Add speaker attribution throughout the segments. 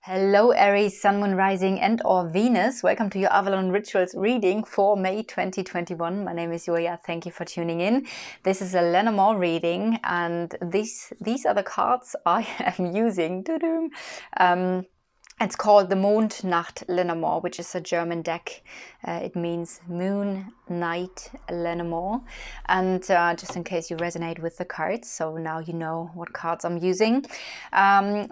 Speaker 1: Hello Aries, Sun, Moon, Rising and or Venus. Welcome to your Avalon Rituals reading for May 2021. My name is Julia. Thank you for tuning in. This is a Lenormand reading and these are the cards I am using. It's called the Mondnacht Lenormand, which is a German deck. It means moon, night, Lenormand. And just in case you resonate with the cards, so now you know what cards I'm using.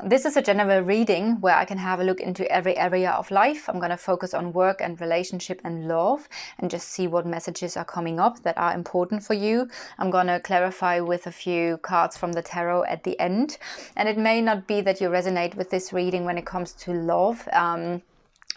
Speaker 1: This is a general reading where I can have a look into every area of life. I'm going to focus on work and relationship and love and just see what messages are coming up that are important for you. I'm going to clarify with a few cards from the tarot at the end. And it may not be that you resonate with this reading when it comes to love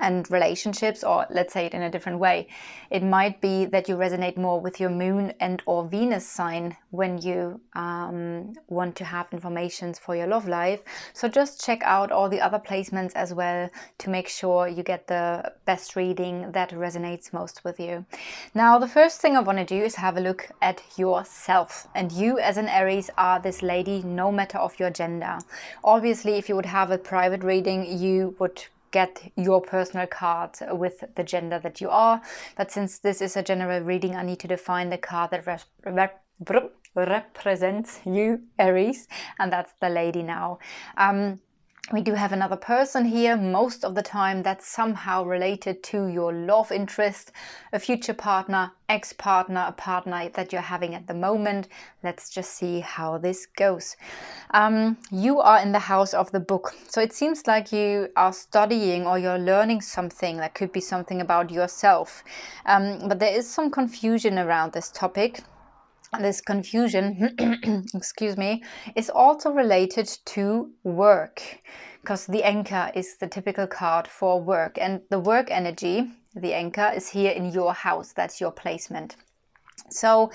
Speaker 1: and relationships, or let's say it in a different way. It might be that you resonate more with your moon and or Venus sign when you want to have information for your love life. So just check out all the other placements as well to make sure you get the best reading that resonates most with you. Now, the first thing I want to do is have a look at yourself. And you as an Aries are this lady, no matter of your gender. Obviously, if you would have a private reading, you would get your personal card with the gender that you are. But since this is a general reading, I need to define the card that represents you, Aries, and that's the lady now. We do have another person here, most of the time that's somehow related to your love interest, a future partner, ex-partner, a partner that you're having at the moment. Let's just see how this goes. You are in the house of the book. So it seems like you are studying or you're learning something. That could be something about yourself. But there is some confusion around this topic. This confusion, excuse me, is also related to work, because the anchor is the typical card for work, and the work energy, the anchor, is here in your house. That's your placement. So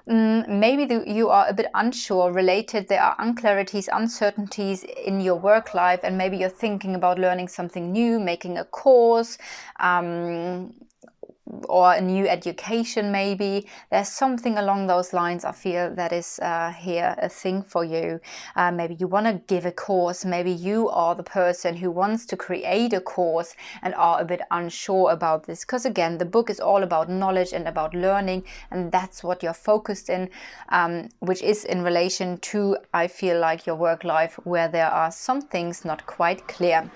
Speaker 1: maybe you are a bit unsure related. There are unclarities, uncertainties in your work life, and maybe you're thinking about learning something new, making a course, or a new education. Maybe there's something along those lines. I feel that is here a thing for you. Maybe you want to give a course. Maybe you are the person who wants to create a course and are a bit unsure about this, because again, the book is all about knowledge and about learning, and that's what you're focused in, which is in relation to, I feel like, your work life, where there are some things not quite clear.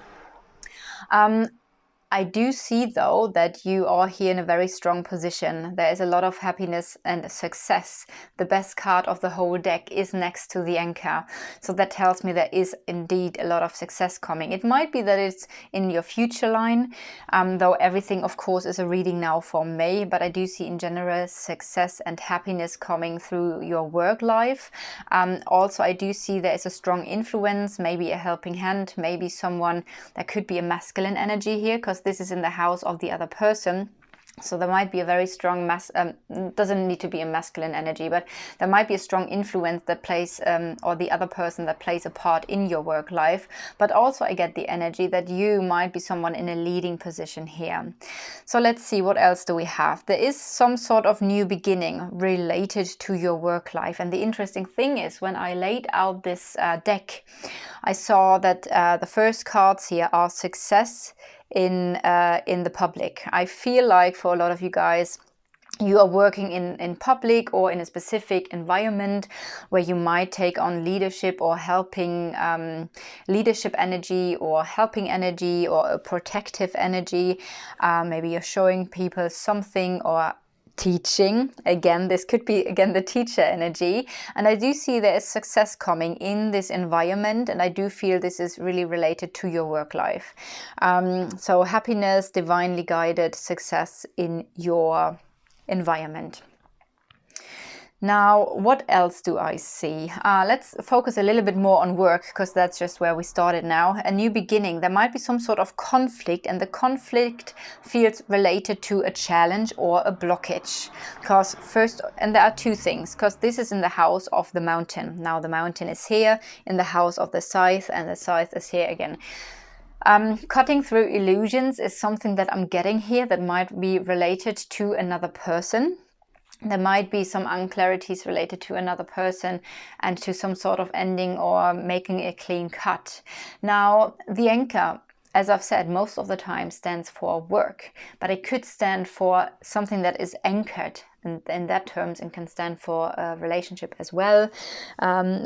Speaker 1: I do see, though, that you are here in a very strong position. There is a lot of happiness and success. The best card of the whole deck is next to the anchor. So that tells me there is indeed a lot of success coming. It might be that it's in your future line, though everything, of course, is a reading now for May. But I do see in general success and happiness coming through your work life. Also, I do see there is a strong influence, maybe a helping hand, maybe someone that could be a masculine energy here, because this is in the house of the other person. So there might be a very strong doesn't need to be a masculine energy, but there might be a strong influence that plays, or the other person that plays a part in your work life. But also I get the energy that you might be someone in a leading position here. So let's see, what else do we have? There is some sort of new beginning related to your work life. And the interesting thing is, when I laid out this deck, I saw that the first cards here are success in the public. I feel like for a lot of you guys, you are working in public or in a specific environment where you might take on leadership or helping leadership energy or helping energy or a protective energy. Maybe you're showing people something or teaching. Again, this could be the teacher energy, and I do see there is success coming in this environment, and I do feel this is really related to your work life. So happiness, divinely guided success in your environment. Now, what else do I see? Let's focus a little bit more on work, because that's just where we started now. A new beginning. There might be some sort of conflict, and the conflict feels related to a challenge or a blockage. Because and there are two things, because this is in the house of the mountain. Now the mountain is here in the house of the scythe, and the scythe is here again. Cutting through illusions is something that I'm getting here that might be related to another person. There might be some unclarities related to another person and to some sort of ending or making a clean cut. Now, the anchor as I've said, most of the time stands for work, but it could stand for something that is anchored in that terms, and can stand for a relationship as well,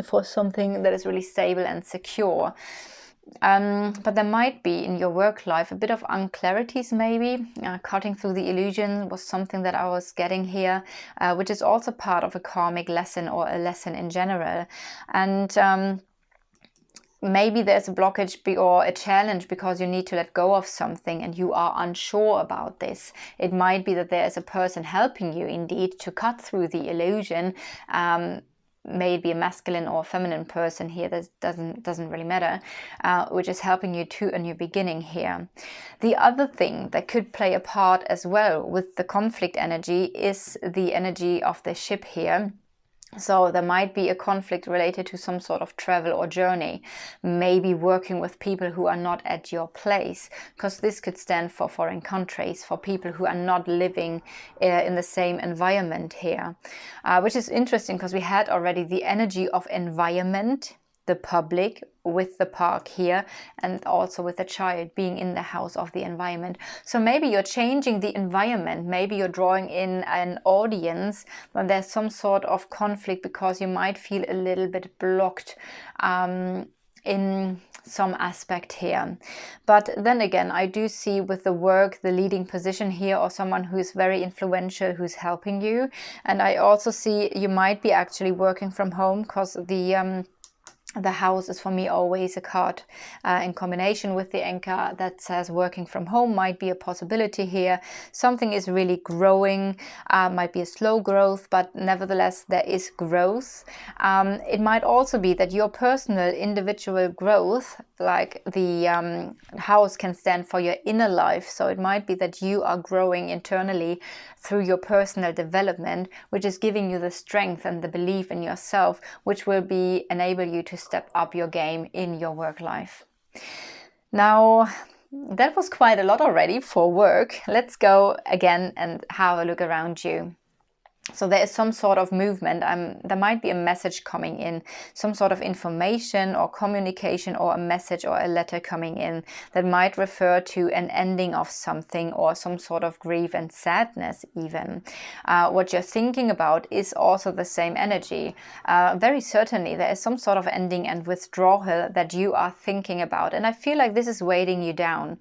Speaker 1: for something that is really stable and secure. But there might be in your work life a bit of unclarities, maybe. Cutting through the illusion was something that I was getting here, which is also part of a karmic lesson or a lesson in general. And maybe there's a blockage or a challenge because you need to let go of something and you are unsure about this. It might be that there is a person helping you indeed to cut through the illusion. Maybe a masculine or feminine person here, that doesn't really matter, which is helping you to a new beginning here. The other thing that could play a part as well with the conflict energy is the energy of the ship here. So there might be a conflict related to some sort of travel or journey, maybe working with people who are not at your place, because this could stand for foreign countries, for people who are not living in the same environment here, which is interesting because we had already the energy of environment, the public, with the park here, and also with the child being in the house of the environment. So maybe you're changing the environment, maybe you're drawing in an audience when there's some sort of conflict, because you might feel a little bit blocked in some aspect here. But then again, I do see with the work, the leading position here, or someone who is very influential, who's helping you. And I also see you might be actually working from home, because the house is for me always a card in combination with the anchor that says working from home might be a possibility here. Something is really growing, might be a slow growth, but nevertheless there is growth. It might also be that your personal individual growth, like the house can stand for your inner life. So it might be that you are growing internally through your personal development, which is giving you the strength and the belief in yourself, which will enable you to step up your game in your work life. Now, that was quite a lot already for work. Let's go again and have a look around you. So there is some sort of movement. There might be a message coming in, some sort of information or communication, or a message or a letter coming in that might refer to an ending of something, or some sort of grief and sadness even. What you're thinking about is also the same energy. Very certainly there is some sort of ending and withdrawal that you are thinking about. And I feel like this is weighting you down,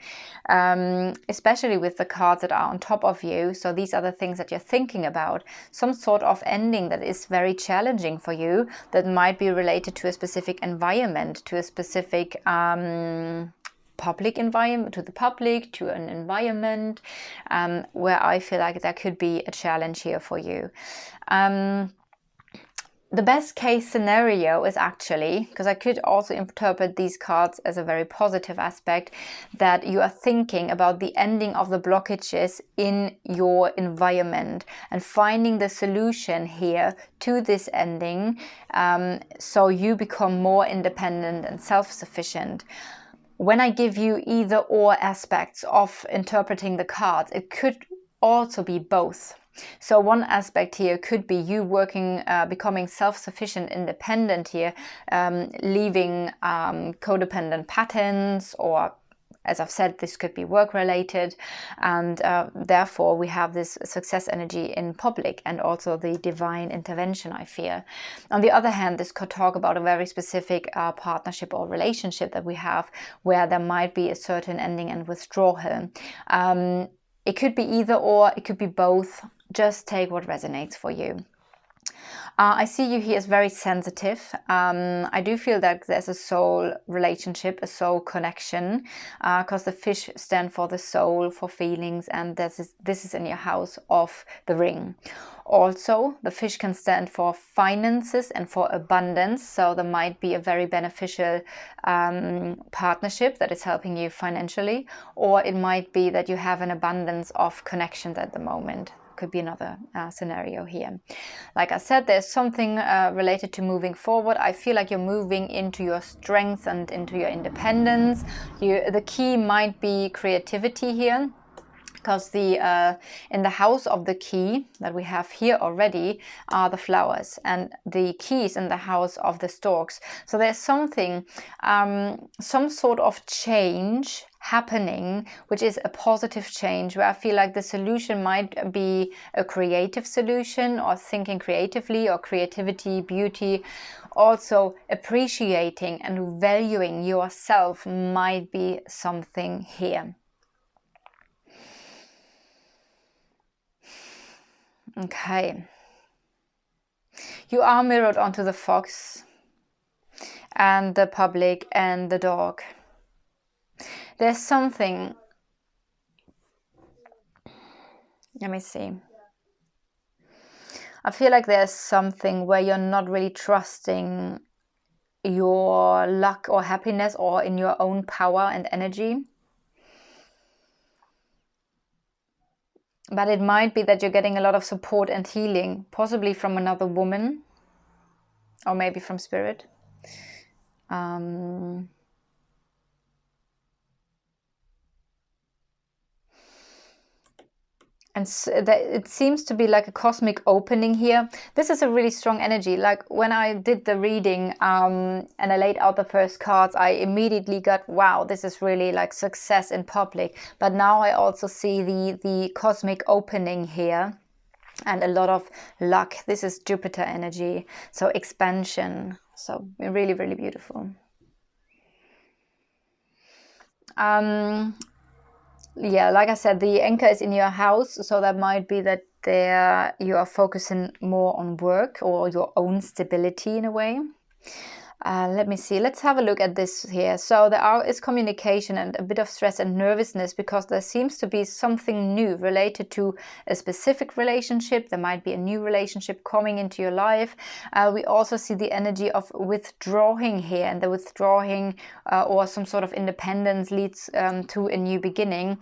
Speaker 1: especially with the cards that are on top of you. So these are the things that you're thinking about. Some sort of ending that is very challenging for you, that might be related to a specific environment, to a specific public environment, to the public, to an environment where I feel like there could be a challenge here for you. The best case scenario is actually, because I could also interpret these cards as a very positive aspect, that you are thinking about the ending of the blockages in your environment and finding the solution here to this ending, so you become more independent and self-sufficient. When I give you either or aspects of interpreting the cards, it could also be both. So one aspect here could be you working, becoming self-sufficient, independent here, leaving codependent patterns, or as I've said, this could be work-related, and therefore we have this success energy in public and also the divine intervention, I feel. On the other hand, this could talk about a very specific partnership or relationship that we have, where there might be a certain ending and withdrawal. It could be either or, it could be both. Just take what resonates for you. I see you here as very sensitive. I do feel that there's a soul relationship, a soul connection, because the fish stand for the soul, for feelings, and this is in your house of the ring. Also, the fish can stand for finances and for abundance, so there might be a very beneficial partnership that is helping you financially, or it might be that you have an abundance of connections at the moment. Could be another scenario here. Like I said, there's something related to moving forward. I feel like you're moving into your strength and into your independence. The key might be creativity here, because the in the house of the key that we have here already are the flowers, and the key is in the house of the storks. So there's something, some sort of change happening, which is a positive change, where I feel like the solution might be a creative solution, or thinking creatively, or creativity, beauty. Also appreciating and valuing yourself might be something here. Okay. You are mirrored onto the fox and the public and the dog. There's something, let me see. I feel like there's something where you're not really trusting your luck or happiness, or in your own power and energy. But it might be that you're getting a lot of support and healing, possibly from another woman, or maybe from spirit. And it seems to be like a cosmic opening here. This is a really strong energy. Like when I did the reading and I laid out the first cards, I immediately got, wow, this is really like success in public. But now I also see the cosmic opening here and a lot of luck. This is Jupiter energy, so expansion. So really, really beautiful. Yeah, like I said, the anchor is in your house, so that might be that there you are focusing more on work or your own stability in a way. Let me see. Let's have a look at this here. So there is communication and a bit of stress and nervousness, because there seems to be something new related to a specific relationship. There might be a new relationship coming into your life. We also see the energy of withdrawing here, and the withdrawing or some sort of independence leads to a new beginning.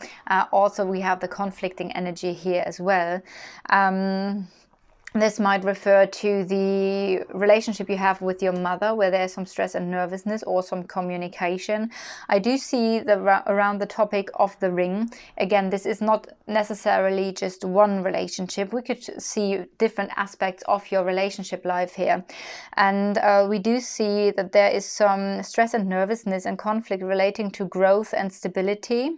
Speaker 1: Also, we have the conflicting energy here as well. This might refer to the relationship you have with your mother, where there's some stress and nervousness or some communication. I do see around the topic of the ring. Again, this is not necessarily just one relationship. We could see different aspects of your relationship life here. And we do see that there is some stress and nervousness and conflict relating to growth and stability.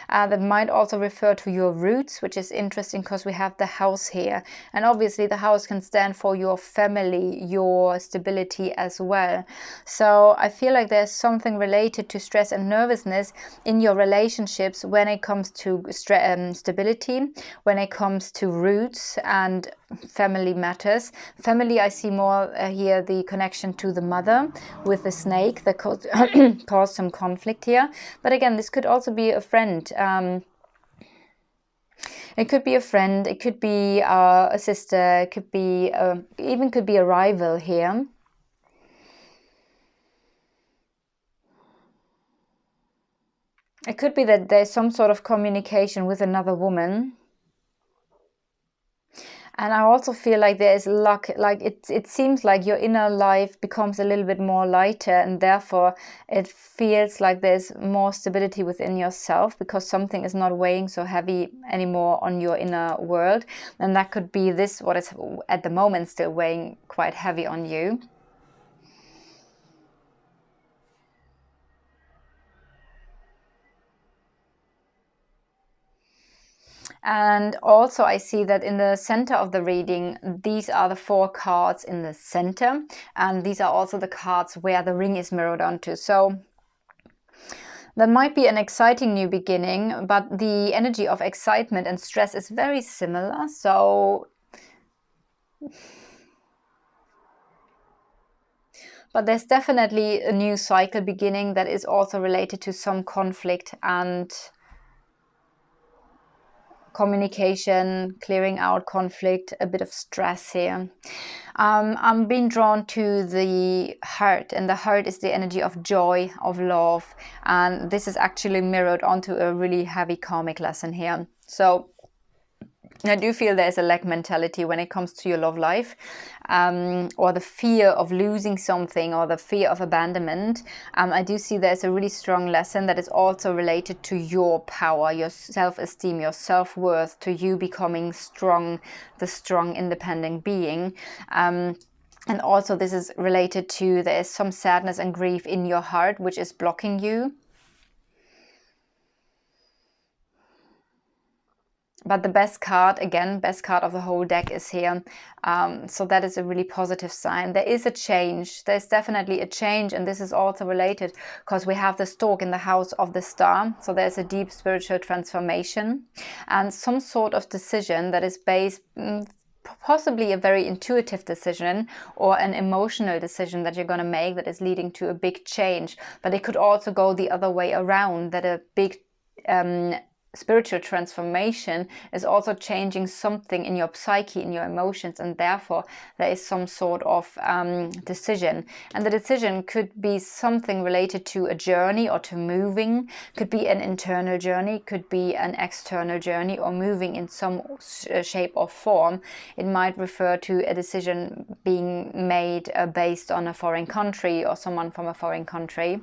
Speaker 1: That might also refer to your roots, which is interesting because we have the house here. And obviously the house can stand for your family, your stability as well. So I feel like there's something related to stress and nervousness in your relationships when it comes to stability, when it comes to roots and family matters. Family, I see more here the connection to the mother with the snake that caused some conflict here. But again, this could also be a friend. It could be a friend, it could be a sister, it could be even could be a rival here. It could be that there's some sort of communication with another woman. And I also feel like there is luck, like it seems like your inner life becomes a little bit more lighter, and therefore it feels like there's more stability within yourself, because something is not weighing so heavy anymore on your inner world. And that could be this, what is at the moment still weighing quite heavy on you. And also I see that in the center of the reading, these are the 4 cards in the center, and these are also the cards where the ring is mirrored onto. So that might be an exciting new beginning, but the energy of excitement and stress is very similar. So but there's definitely a new cycle beginning that is also related to some conflict and communication, clearing out conflict, a bit of stress here. I'm being drawn to the heart, and the heart is the energy of joy, of love, and this is actually mirrored onto a really heavy karmic lesson here. So I do feel there's a lack mentality when it comes to your love life, or the fear of losing something, or the fear of abandonment. I do see there's a really strong lesson that is also related to your power, your self-esteem, your self-worth, to you becoming strong, the strong, independent being. And also this is related to, there is some sadness and grief in your heart which is blocking you. But the best card, again, best card of the whole deck is here. So that is a really positive sign. There is a change. There's definitely a change. And this is also related because we have the stork in the house of the star. So there's a deep spiritual transformation and some sort of decision that is based, possibly a very intuitive decision or an emotional decision that you're going to make that is leading to a big change. But it could also go the other way around, that a big spiritual transformation is also changing something in your psyche, in your emotions, and therefore there is some sort of decision. And the decision could be something related to a journey or to moving, could be an internal journey, could be an external journey, or moving in some shape or form. It might refer to a decision being made based on a foreign country or someone from a foreign country.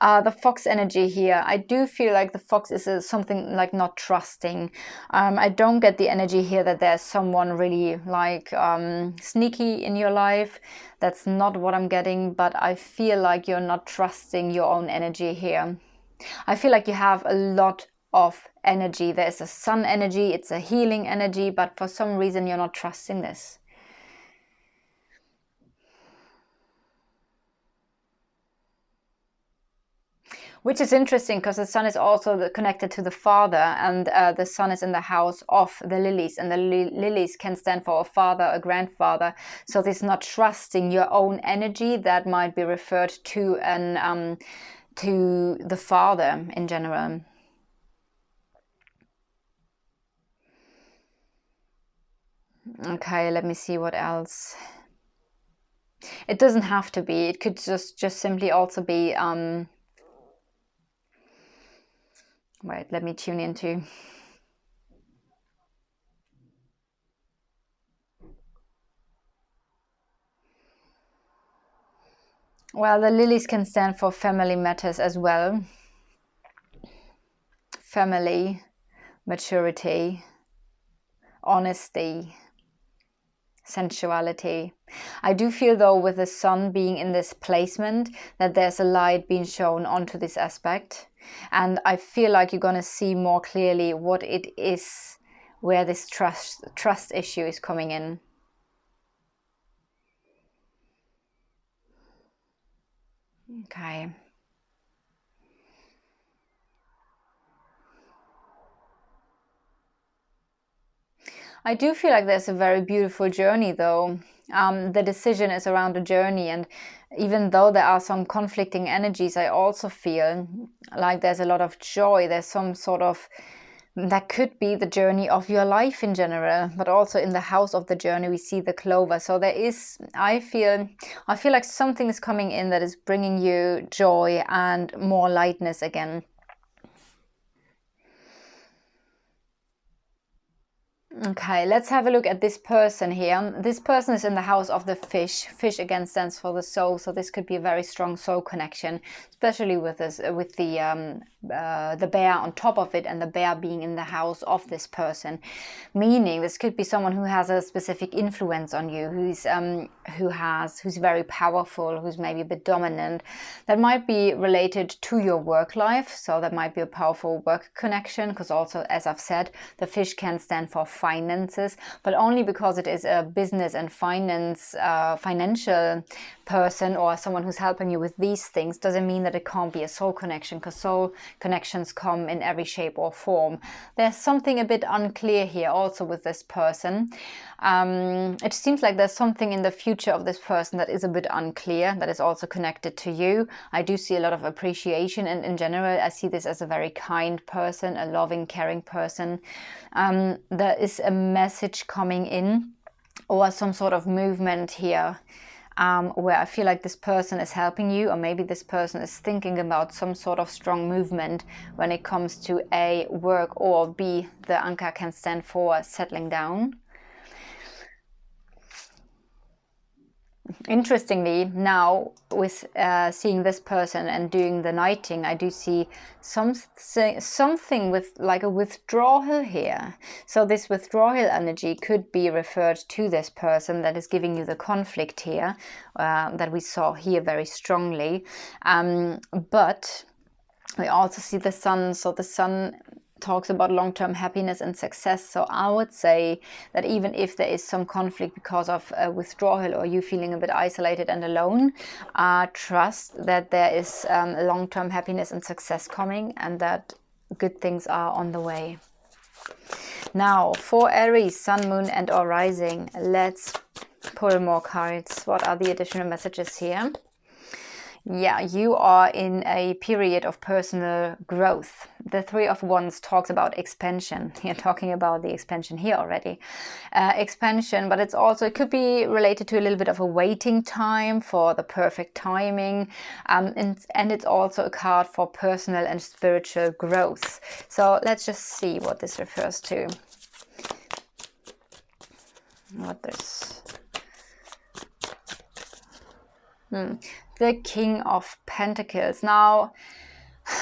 Speaker 1: The fox energy here, I do feel like the fox is something like not trusting. I don't get the energy here that there's someone really like sneaky in your life. That's not what I'm getting, but I feel like you're not trusting your own energy here. I feel like you have a lot of energy. There's a sun energy, it's a healing energy, but for some reason you're not trusting this. Which is interesting because the sun is also connected to the father, and the sun is in the house of the lilies, and the lilies can stand for a father, a grandfather. So this not trusting your own energy, that might be referred to to the father in general. Okay, let me see what else. It doesn't have to be. It could just simply also be wait, let me tune into. Well, the lilies can stand for family matters as well. Family, maturity, honesty, sensuality. I do feel though with the sun being in this placement that there's a light being shown onto this aspect, and I feel like you're going to see more clearly what it is, where this trust issue is coming in. Okay. I do feel like there's a very beautiful journey though. The decision is around a journey, and even though there are some conflicting energies, I also feel like there's a lot of joy. There's some sort of, that could be the journey of your life in general, but also in the house of the journey we see the clover. So there is, I feel like something is coming in that is bringing you joy and more lightness again. Okay, let's have a look at this person here. This person is in the house of the fish. Fish again stands for the soul, so this could be a very strong soul connection, especially with this, with the bear on top of it, and the bear being in the house of this person. Meaning, this could be someone who has a specific influence on you, who's very powerful, who's maybe a bit dominant. That might be related to your work life, so that might be a powerful work connection. Because also, as I've said, the fish can stand for finances, but only because it is a business and financial person or someone who's helping you with these things doesn't mean that it can't be a soul connection, because soul connections come in every shape or form. There's something a bit unclear here also with this person. It seems like there's something in the future of this person that is a bit unclear, that is also connected to you. I do see a lot of appreciation, and in general I see this as a very kind person, a loving, caring person. There is a message coming in, or some sort of movement here. where I feel like this person is helping you, or maybe this person is thinking about some sort of strong movement when it comes to A, work, or B, the anchor can stand for settling down. Interestingly, now with seeing this person and doing the knighting, I do see something with like a withdrawal here. So this withdrawal energy could be referred to this person that is giving you the conflict here, that we saw here very strongly. But we also see the sun. So the sun talks about long-term happiness and success. So I would say that even if there is some conflict because of withdrawal or you feeling a bit isolated and alone, trust that there is long-term happiness and success coming, and that good things are on the way. Now for Aries, sun, moon and or rising, let's pull more cards. What are the additional messages here? Yeah, you are in a period of personal growth. The Three of Wands talks about expansion. You're talking about the expansion here already. Expansion, but it could be related to a little bit of a waiting time for the perfect timing. And it's also a card for personal and spiritual growth. So let's just see what this refers to. What this... The King of Pentacles. Now,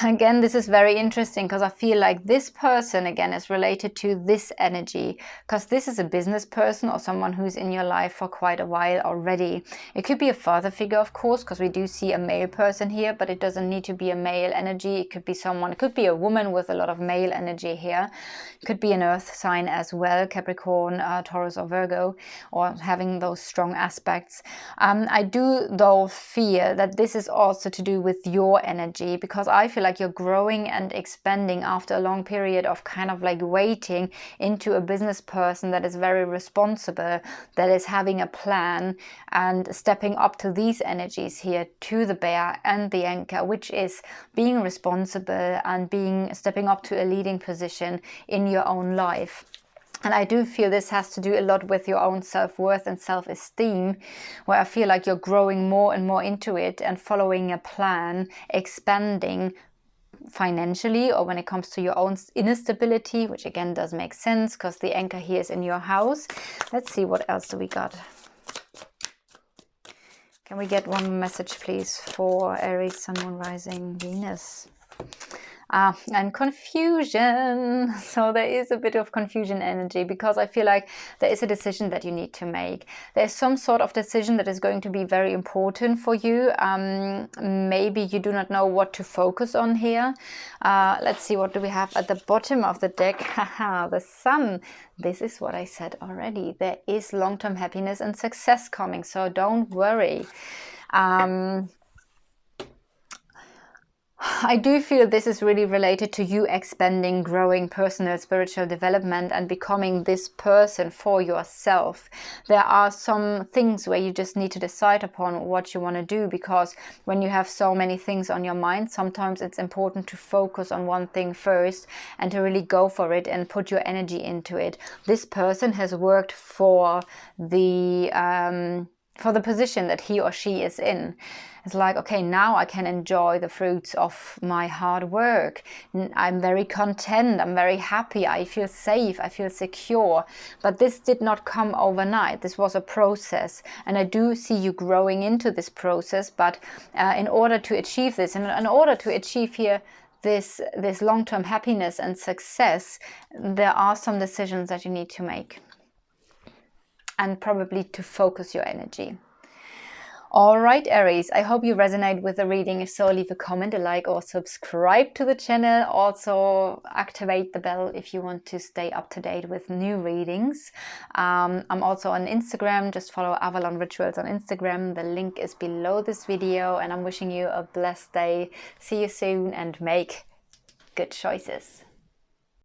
Speaker 1: again, this is very interesting because I feel like this person, again, is related to this energy, because this is a business person or someone who's in your life for quite a while already. It could be a father figure, of course, because we do see a male person here, but it doesn't need to be a male energy. It could be someone, it could be a woman with a lot of male energy here. It could be an earth sign as well, Capricorn, Taurus or Virgo, or having those strong aspects. I do, though, fear that this is also to do with your energy, because I feel like you're growing and expanding after a long period of kind of like waiting into a business person that is very responsible, that is having a plan and stepping up to these energies here, to the bear and the anchor, which is being responsible and stepping up to a leading position in your own life. And I do feel this has to do a lot with your own self-worth and self-esteem, where I feel like you're growing more and more into it and following a plan, expanding financially, or when it comes to your own inner stability, which again does make sense because the anchor here is in your house. Let's see, what else do we got? Can we get one message, please, for Aries, Sun, Moon, Rising, Venus? And confusion. So there is a bit of confusion energy, because I feel like there is a decision that you need to make. There's some sort of decision that is going to be very important for you. Maybe you do not know what to focus on here. Let's see, what do we have at the bottom of the deck? Haha, the Sun. This is what I said already. There is long-term happiness and success coming, so don't worry. I do feel this is really related to you expanding, growing, personal, spiritual development and becoming this person for yourself. There are some things where you just need to decide upon what you want to do, because when you have so many things on your mind, sometimes it's important to focus on one thing first and to really go for it and put your energy into it. This person has worked for the position that he or she is in. It's like, okay, now I can enjoy the fruits of my hard work. I'm very content, I'm very happy, I feel safe, I feel secure. But this did not come overnight. This was a process, and I do see you growing into this process. But in order to achieve this, and in order to achieve here this long-term happiness and success, there are some decisions that you need to make, and probably to focus your energy. All right, Aries, I hope you resonate with the reading. If so, leave a comment, a like, or subscribe to the channel. Also, activate the bell if you want to stay up to date with new readings. I'm also on Instagram. Just follow Avalon Rituals on Instagram. The link is below this video, and I'm wishing you a blessed day. See you soon and make good choices.